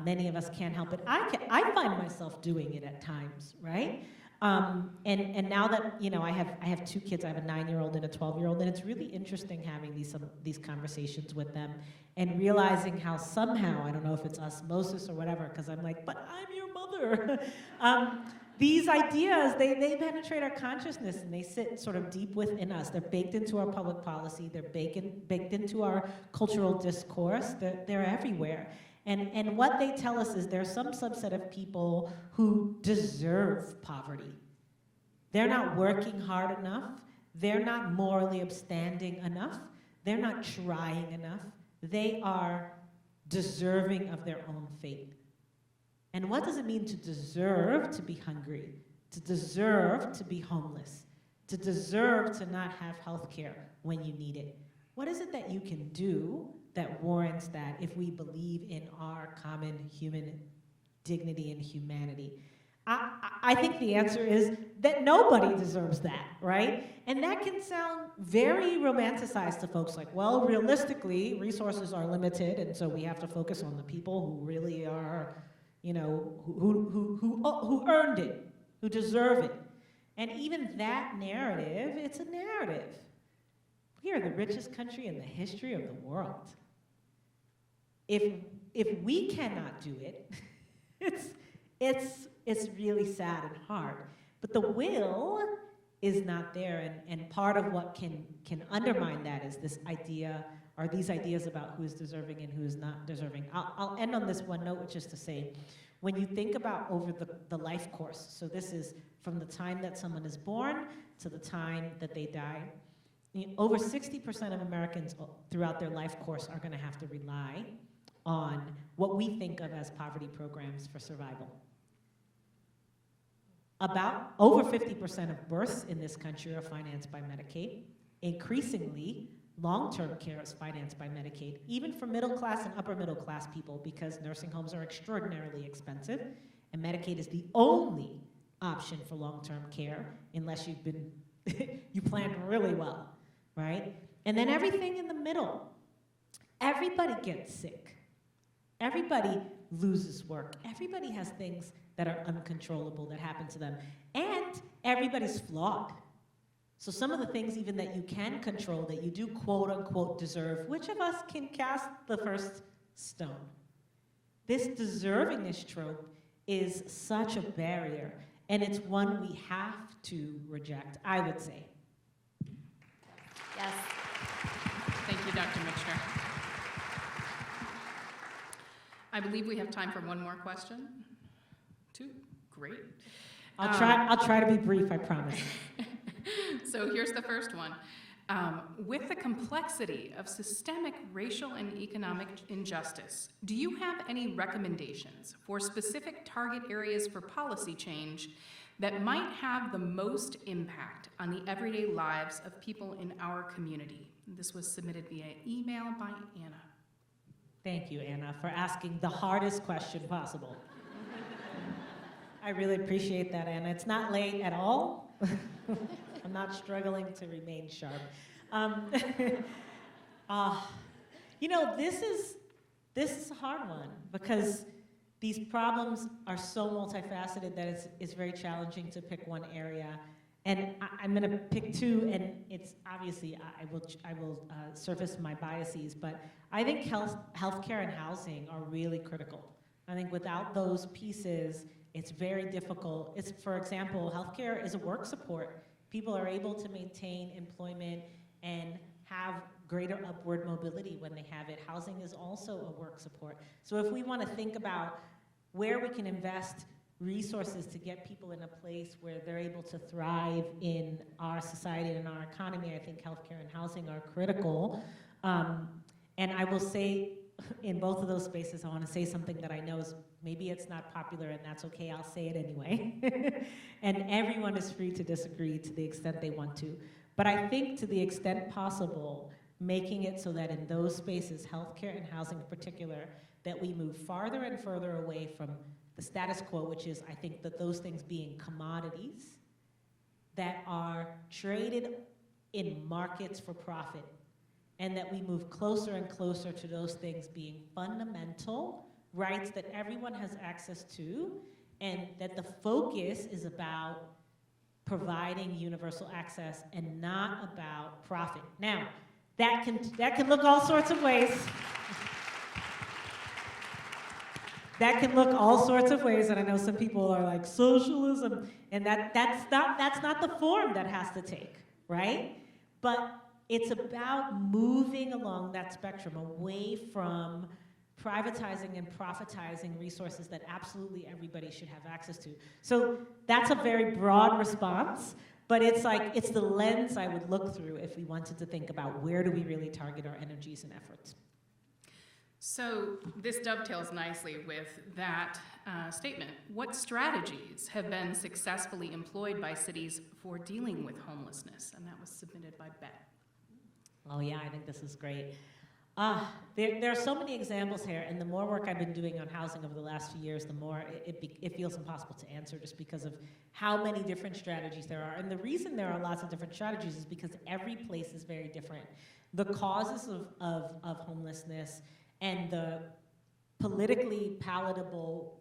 Many of us can't help it. I find myself doing it at times, right? And now that, you know, I have two kids, I have a 9-year-old and a 12-year-old, and it's really interesting having these conversations with them and realizing how somehow, I don't know if it's osmosis or whatever, because I'm like, but I'm your mother. These ideas, they penetrate our consciousness and they sit sort of deep within us. They're baked into our public policy, they're baked into our cultural discourse, they're everywhere. And what they tell us is there's some subset of people who deserve poverty. They're not working hard enough, they're not morally upstanding enough, they're not trying enough, they are deserving of their own fate. And what does it mean to deserve to be hungry, to deserve to be homeless, to deserve to not have health care when you need it? What is it that you can do that warrants that if we believe in our common human dignity and humanity? I think the answer is that nobody deserves that, right? And that can sound very romanticized to folks like, well, realistically, resources are limited, and so we have to focus on the people who really are, you know, who earned it, who deserve it. And even that narrative, it's a narrative. We are the richest country in the history of the world. If we cannot do it, it's really sad and hard. But the will is not there, and part of what can undermine that is this idea, or these ideas about who is deserving and who is not deserving. I'll end on this one note, which is to say, when you think about over the life course, so this is from the time that someone is born to the time that they die, over 60% of Americans throughout their life course are gonna have to rely on what we think of as poverty programs for survival. About over 50% of births in this country are financed by Medicaid. Increasingly, long-term care is financed by Medicaid, even for middle-class and upper-middle-class people, because nursing homes are extraordinarily expensive, and Medicaid is the only option for long-term care, unless you've been, you planned really well, right? And then everything in the middle. Everybody gets sick. Everybody loses work. Everybody has things that are uncontrollable that happen to them. And everybody's flawed. So some of the things even that you can control, that you do quote unquote deserve, which of us can cast the first stone? This deservingness trope is such a barrier, and it's one we have to reject, I would say. Yes. Thank you, Dr. Michener. I believe we have time for one more question. Two? Great. I'll try to be brief, I promise. So here's the first one. With the complexity of systemic racial and economic injustice, do you have any recommendations for specific target areas for policy change that might have the most impact on the everyday lives of people in our community? This was submitted via email by Anna. I really appreciate that, Anna. It's not late at all. I'm not struggling to remain sharp. You know, this is a hard one because these problems are so multifaceted that it's very challenging to pick one area. And I'm going to pick two, and it's obviously I will surface my biases, but I think healthcare and housing are really critical. I think without those pieces, it's very difficult. It's, for example, healthcare is a work support. People are able to maintain employment and have greater upward mobility when they have it. Housing is also a work support. So if we want to think about where we can invest resources to get people in a place where they're able to thrive in our society and in our economy, I think healthcare and housing are critical. And I will say, in both of those spaces, I want to say something that I know is maybe it's not popular, and that's okay, I'll say it anyway. And everyone is free to disagree to the extent they want to. But I think to the extent possible, making it so that in those spaces, healthcare and housing in particular, that we move farther and further away from the status quo, which is, I think, that those things being commodities that are traded in markets for profit, and that we move closer and closer to those things being fundamental rights that everyone has access to, and that the focus is about providing universal access and not about profit. Now, that can look all sorts of ways. That can look all sorts of ways, and I know some people are like, socialism, and that's not the form that has to take, right? But it's about moving along that spectrum away from privatizing and profitizing resources that absolutely everybody should have access to. So that's a very broad response, but it's like, it's the lens I would look through if we wanted to think about where do we really target our energies and efforts. So this dovetails nicely with that statement. What strategies have been successfully employed by cities for dealing with homelessness? And that was submitted by Bet. Oh yeah, I think this is great. There are so many examples here, and the more work I've been doing on housing over the last few years, the more it feels impossible to answer just because of how many different strategies there are. And the reason there are lots of different strategies is because every place is very different. The causes of homelessness and the politically palatable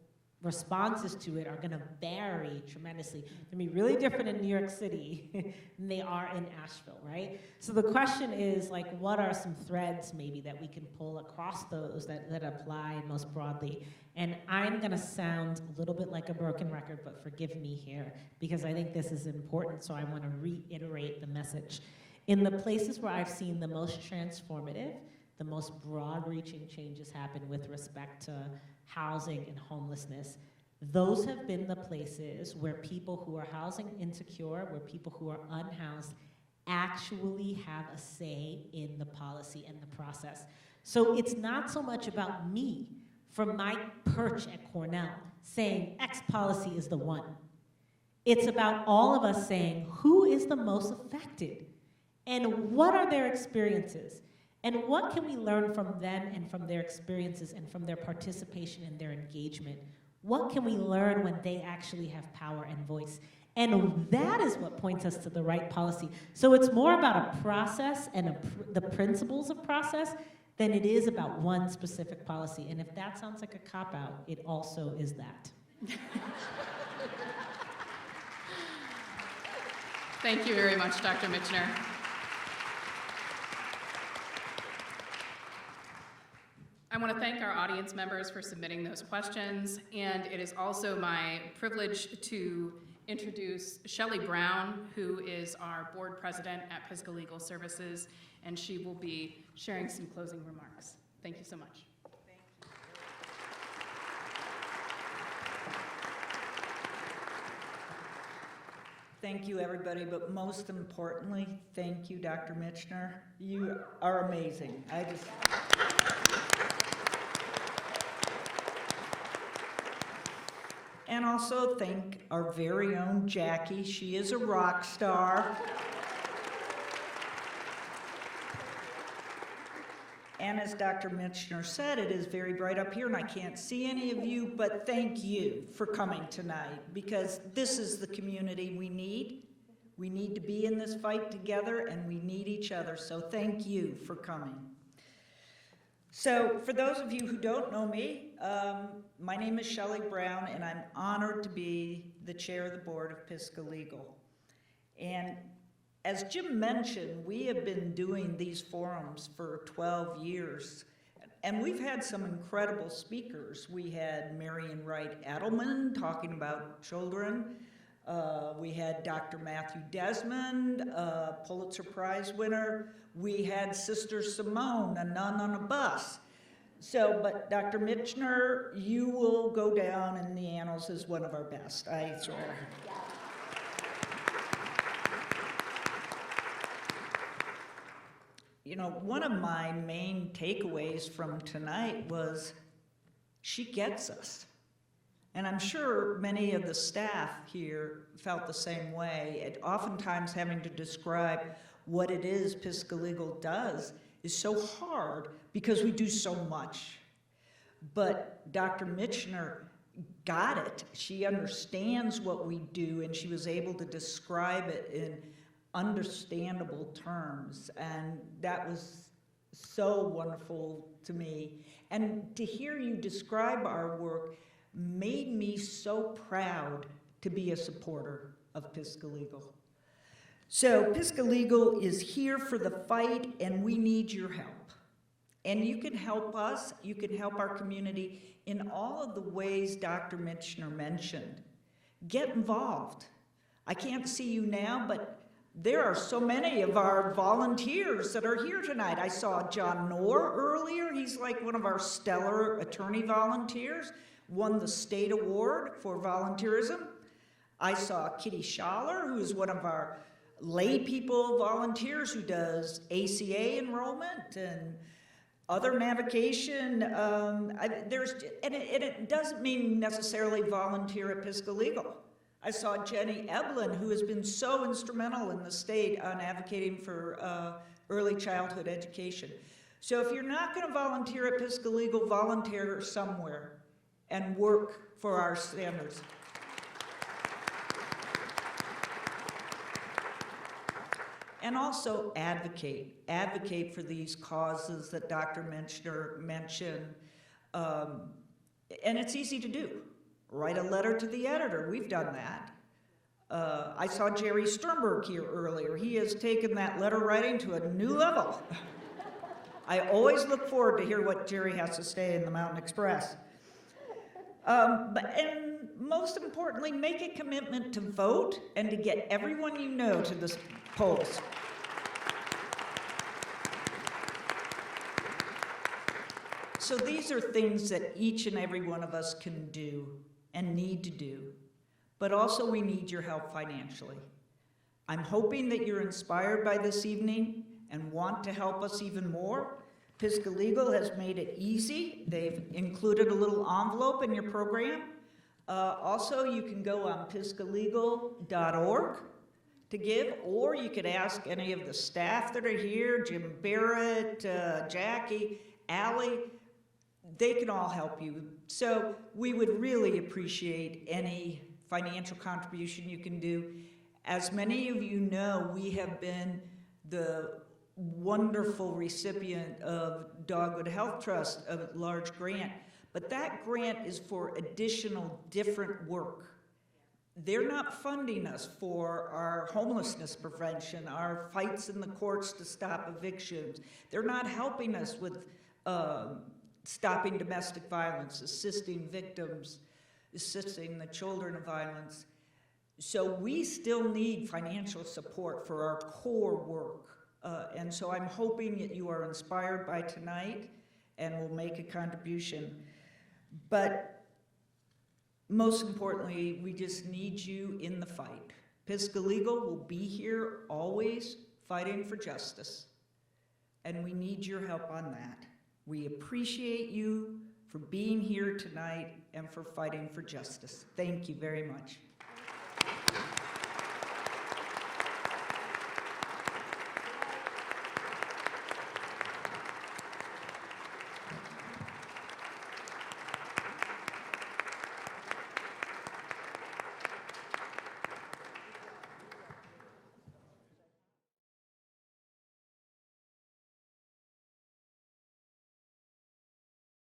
responses to it are going to vary tremendously. They're going to be really different in New York City than they are in Asheville, right? So the question is, like, what are some threads maybe that we can pull across those that apply most broadly? And I'm going to sound a little bit like a broken record, but forgive me here, because I think this is important, so I want to reiterate the message. In the places where I've seen the most transformative, the most broad-reaching changes happen with respect to housing and homelessness, those have been the places where people who are housing insecure, where people who are unhoused, actually have a say in the policy and the process. So it's not so much about me from my perch at Cornell saying X policy is the one. It's about all of us saying who is the most affected and what are their experiences. And what can we learn from them and from their experiences and from their participation and their engagement? What can we learn when they actually have power and voice? And that is what points us to the right policy. So it's more about a process and the principles of process than it is about one specific policy. And if that sounds like a cop-out, it also is that. Thank you very much, Dr. Michener. I want to thank our audience members for submitting those questions, and it is also my privilege to introduce Shelley Brown, who is our board president at Pisgah Legal Services, and she will be sharing some closing remarks. Thank you so much. Thank you, everybody, but most importantly, thank you, Dr. Michener. You are amazing. And also thank our very own Jackie. She is a rock star. And as Dr. Michener said, it is very bright up here, and I can't see any of you, but thank you for coming tonight, because this is the community we need. We need to be in this fight together, and we need each other, so thank you for coming. So for those of you who don't know me, my name is Shelley Brown, and I'm honored to be the chair of the board of Pisgah Legal. And as Jim mentioned, we have been doing these forums for 12 years, and we've had some incredible speakers. We had Marion Wright Edelman talking about children. We had Dr. Matthew Desmond, Pulitzer Prize winner. We had Sister Simone, a nun on a bus. So, but Dr. Michener, you will go down in the annals as one of our best, I swear. You know, one of my main takeaways from tonight was she gets us. And I'm sure many of the staff here felt the same way. And oftentimes having to describe what it is Pisgah Legal does is so hard because we do so much. But Dr. Michener got it. She understands what we do, and she was able to describe it in understandable terms, and that was so wonderful to me. And to hear you describe our work made me so proud to be a supporter of Pisgah Legal. So Pisgah Legal is here for the fight, and we need your help. And you can help us, you can help our community in all of the ways Dr. Michener mentioned. Get involved. I can't see you now, but there are so many of our volunteers that are here tonight. I saw John Knorr earlier. He's like one of our stellar attorney volunteers, won the state award for volunteerism. I saw Kitty Schaller, who is one of our lay people volunteers who does ACA enrollment and other navigation. And it doesn't mean necessarily volunteer at Pisgah Legal. I saw Jenny Eblin, who has been so instrumental in the state on advocating for early childhood education. So if you're not going to volunteer at Pisgah Legal, volunteer somewhere and work for our standards. And also advocate. Advocate for these causes that Dr. Michener mentioned. And it's easy to do. Write a letter to the editor. We've done that. I saw Jerry Sternberg here earlier. He has taken that letter writing to a new level. I always look forward to hear what Jerry has to say in the Mountain Express. And most importantly, make a commitment to vote and to get everyone you know to the polls. So these are things that each and every one of us can do and need to do, but also we need your help financially. I'm hoping that you're inspired by this evening and want to help us even more. Pisgah Legal has made it easy. They've included a little envelope in your program. Also, you can go on pisgahlegal.org to give, or you could ask any of the staff that are here, Jim Barrett, Jackie, Allie. They can all help you. So we would really appreciate any financial contribution you can do. As many of you know, we have been the wonderful recipient of Dogwood Health Trust, a large grant, but that grant is for additional different work. They're not funding us for our homelessness prevention, our fights in the courts to stop evictions. They're not helping us with stopping domestic violence, assisting victims, assisting the children of violence. So we still need financial support for our core work. And so I'm hoping that you are inspired by tonight and will make a contribution. But most importantly, we just need you in the fight. Pisgah Legal will be here always fighting for justice. And we need your help on that. We appreciate you for being here tonight and for fighting for justice. Thank you very much.